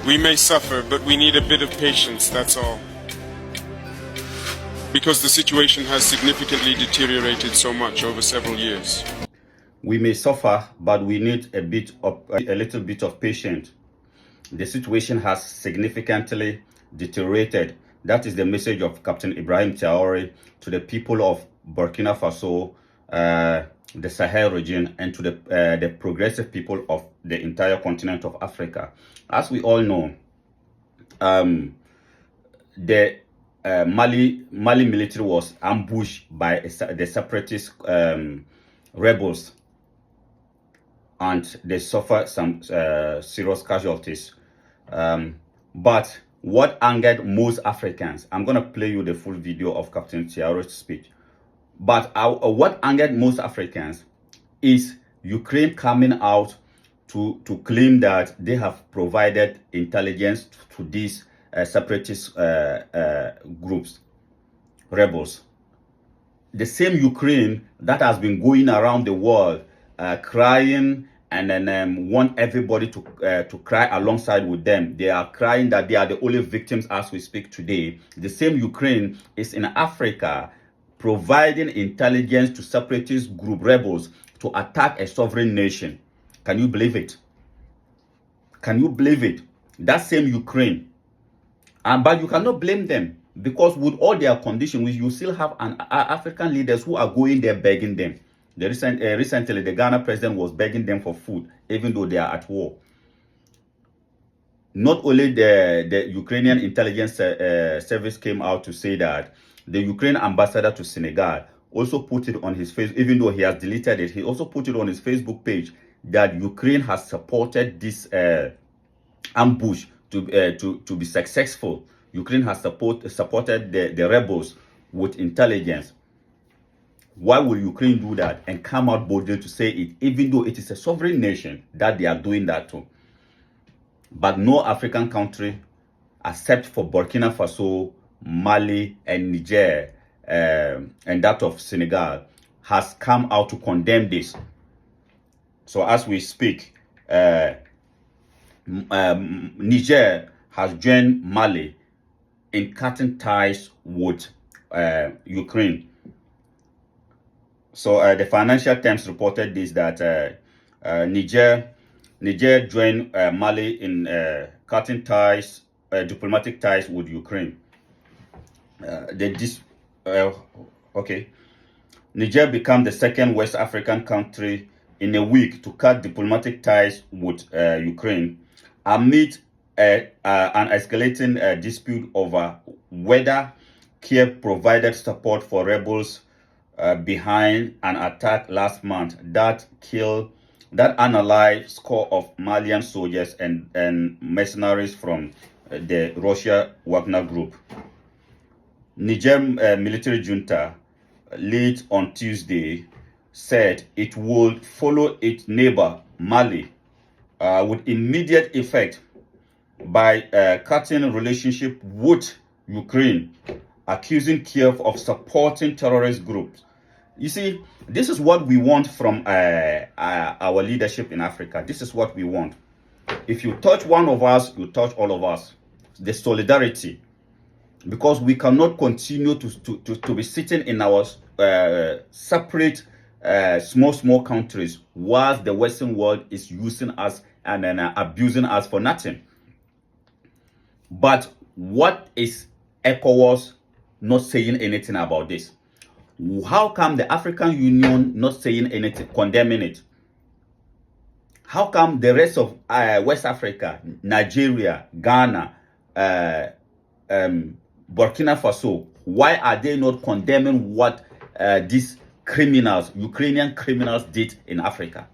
We may suffer, but we need a bit of patience, that's all. Because the situation has significantly deteriorated so much over several years. We may suffer, but we need a little bit of patience. The situation has significantly deteriorated. That is the message of Captain Ibrahim Traore to the people of Burkina Faso, the Sahel region, and to the progressive people of the entire continent of Africa. As we all know, the Mali military was ambushed by the separatist rebels, and they suffered some serious casualties. But what angered most Africans, I'm going to play you the full video of Captain Traore's speech. But what angered most Africans is Ukraine coming out to claim that they have provided intelligence to these separatist groups, rebels. The same Ukraine that has been going around the world crying and then want everybody to cry alongside with them. They are crying that they are the only victims as we speak today. The same Ukraine is in Africa providing intelligence to separatist group rebels to attack a sovereign nation. Can you believe it? Can you believe it? That same Ukraine. But you cannot blame them, because with all their conditions, you still have African leaders who are going there begging them. Recently, the Ghana president was begging them for food, even though they are at war. Not only the Ukrainian intelligence service came out to say that, the Ukraine ambassador to Senegal also put it on his face, even though he has deleted it, he also put it on his Facebook page that Ukraine has supported this ambush to be successful. Ukraine has supported the rebels with intelligence. Why will Ukraine do that and come out boldly to say it, even though it is a sovereign nation that they are doing that to? But no African country, except for Burkina Faso, Mali, and Niger, and that of Senegal, has come out to condemn this. So as we speak, Niger has joined Mali in cutting ties with Ukraine. So the Financial Times reported this, that Niger joined Mali in cutting ties, diplomatic ties with Ukraine. Niger became the second West African country in a week to cut diplomatic ties with Ukraine amid an escalating dispute over whether Kiev provided support for rebels behind an attack last month that unallied score of Malian soldiers and mercenaries from the Russia Wagner group. Niger military junta late on Tuesday said it would follow its neighbor Mali with immediate effect by cutting relationship with Ukraine, accusing Kiev of supporting terrorist groups. You see, this is what we want from our leadership in Africa. This is what we want. If you touch one of us, you touch all of us. The solidarity. Because we cannot continue to be sitting in our separate small countries whilst the Western world is using us and abusing us for nothing. But what is ECOWAS not saying anything about this? How come the African Union not saying anything, condemning it? How come the rest of West Africa, Nigeria, Ghana, Burkina Faso, why are they not condemning what these criminals, Ukrainian criminals, did in Africa?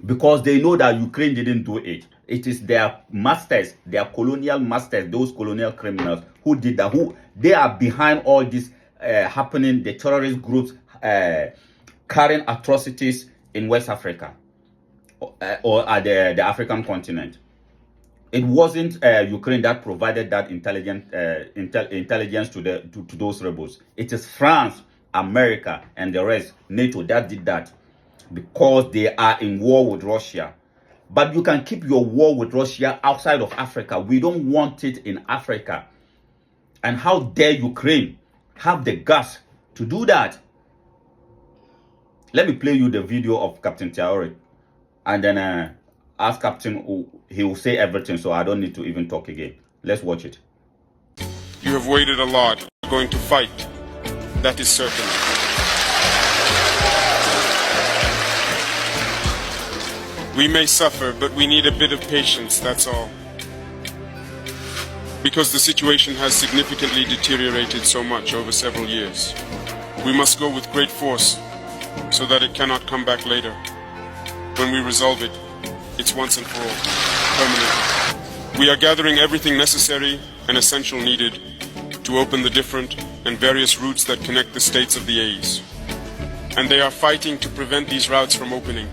Because they know that Ukraine didn't do it. It is their masters, their colonial masters, those colonial criminals who did that. They are behind all this happening, the terrorist groups carrying atrocities in West Africa or at the African continent. It wasn't Ukraine that provided that intelligence to those rebels. It is France, America, and the rest, NATO, that did that, because they are in war with Russia. But you can keep your war with Russia outside of Africa. We don't want it in Africa. And how dare Ukraine have the guts to do that? Let me play you the video of Captain Traore, and then ask Captain, he will say everything, so I don't need to even talk again. Let's watch it. You have waited a lot. You're going to fight. That is certain. We may suffer, but we need a bit of patience, that's all. Because the situation has significantly deteriorated so much over several years. We must go with great force so that it cannot come back later. When we resolve it, it's once and for all, permanent. We are gathering everything necessary and essential needed to open the different and various routes that connect the states of the AES. And they are fighting to prevent these routes from opening.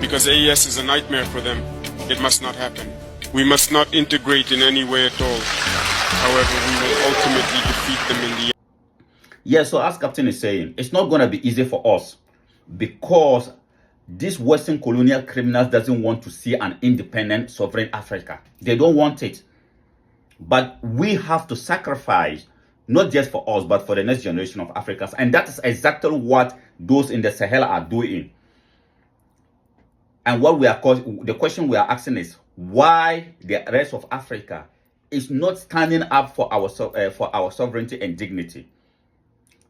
Because AES is a nightmare for them, it must not happen. We must not integrate in any way at all. However, we will ultimately defeat them in the end. Yeah, so as Captain is saying, it's not going to be easy for us because these Western colonial criminals doesn't want to see an independent, sovereign Africa. They don't want it. But we have to sacrifice, not just for us, but for the next generation of Africans. And that is exactly what those in the Sahel are doing. And what the question we are asking is why the rest of Africa is not standing up for our sovereignty and dignity.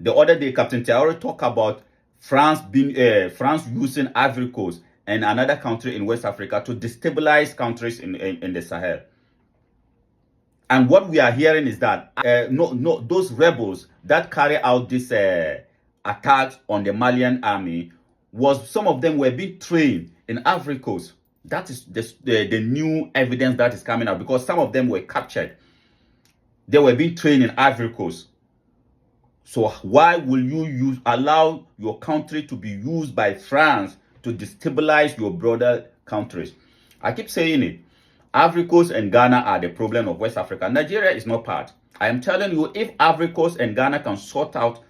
The other day, Captain Traore talked about France using Ivory Coast and another country in West Africa to destabilize countries in the Sahel. And what we are hearing is that those rebels that carry out this attacks on the Malian army, some of them were being trained in Ivory Coast. That is the new evidence that is coming out, because some of them were captured. They were being trained in Ivory Coast. So why will you allow your country to be used by France to destabilize your brother countries? I keep saying it. Ivory Coast and Ghana are the problem of West Africa. Nigeria is not part. I am telling you, if Ivory Coast and Ghana can sort out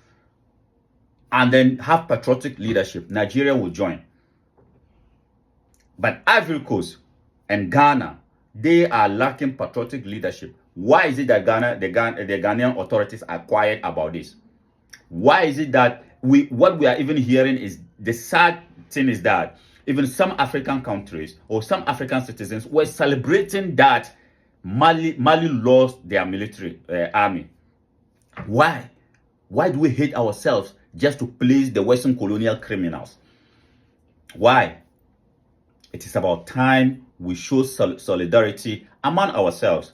and then have patriotic leadership, Nigeria will join. But Ivory Coast and Ghana, they are lacking patriotic leadership. Why is it that the Ghanaian authorities are quiet about this? Why is it that what we are even hearing is, the sad thing is that even some African countries or some African citizens were celebrating that Mali lost their military army. Why? Why do we hate ourselves just to please the Western colonial criminals? Why? It is about time we show solidarity among ourselves.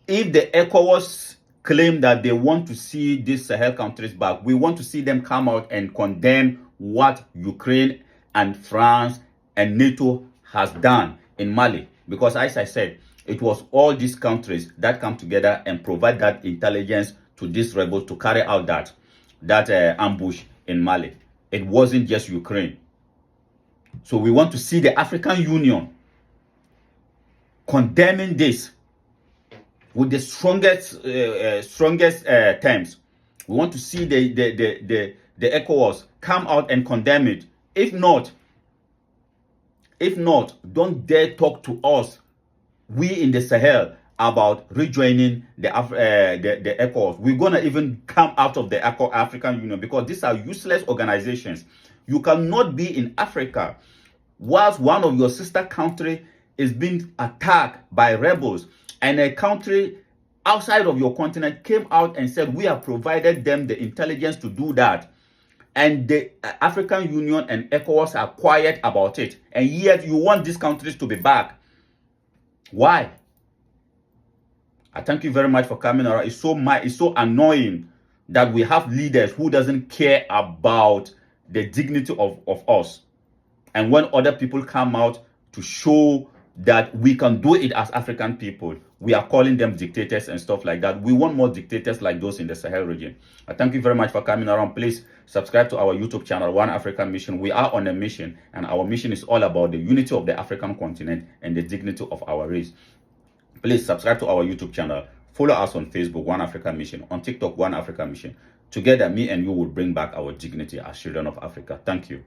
If the ECOWAS claim that they want to see these Sahel countries back, we want to see them come out and condemn what Ukraine and France and NATO has done in Mali. Because as I said, it was all these countries that come together and provide that intelligence to these rebels to carry out that ambush in Mali. It wasn't just Ukraine. So we want to see the African Union condemning this with the strongest terms. We want to see the ECOWAS come out and condemn it. If not, don't dare talk to us, we in the Sahel, about rejoining the ECOWAS. We're gonna even come out of the African Union, because these are useless organizations. You cannot be in Africa whilst one of your sister country is being attacked by rebels, and a country outside of your continent came out and said, we have provided them the intelligence to do that. And the African Union and ECOWAS are quiet about it. And yet you want these countries to be back. Why? I thank you very much for coming around. It's so annoying that we have leaders who doesn't care about the dignity of us. And when other people come out to show that we can do it as African people, we are calling them dictators and stuff like that. We want more dictators like those in the Sahel region. I thank you very much for coming around. Please subscribe to our YouTube channel, One African Mission. We are on a mission, and our mission is all about the unity of the African continent and the dignity of our race. Please subscribe to our YouTube channel. Follow us on Facebook, One African Mission. On TikTok, One African Mission. Together, me and you will bring back our dignity as children of Africa. Thank you.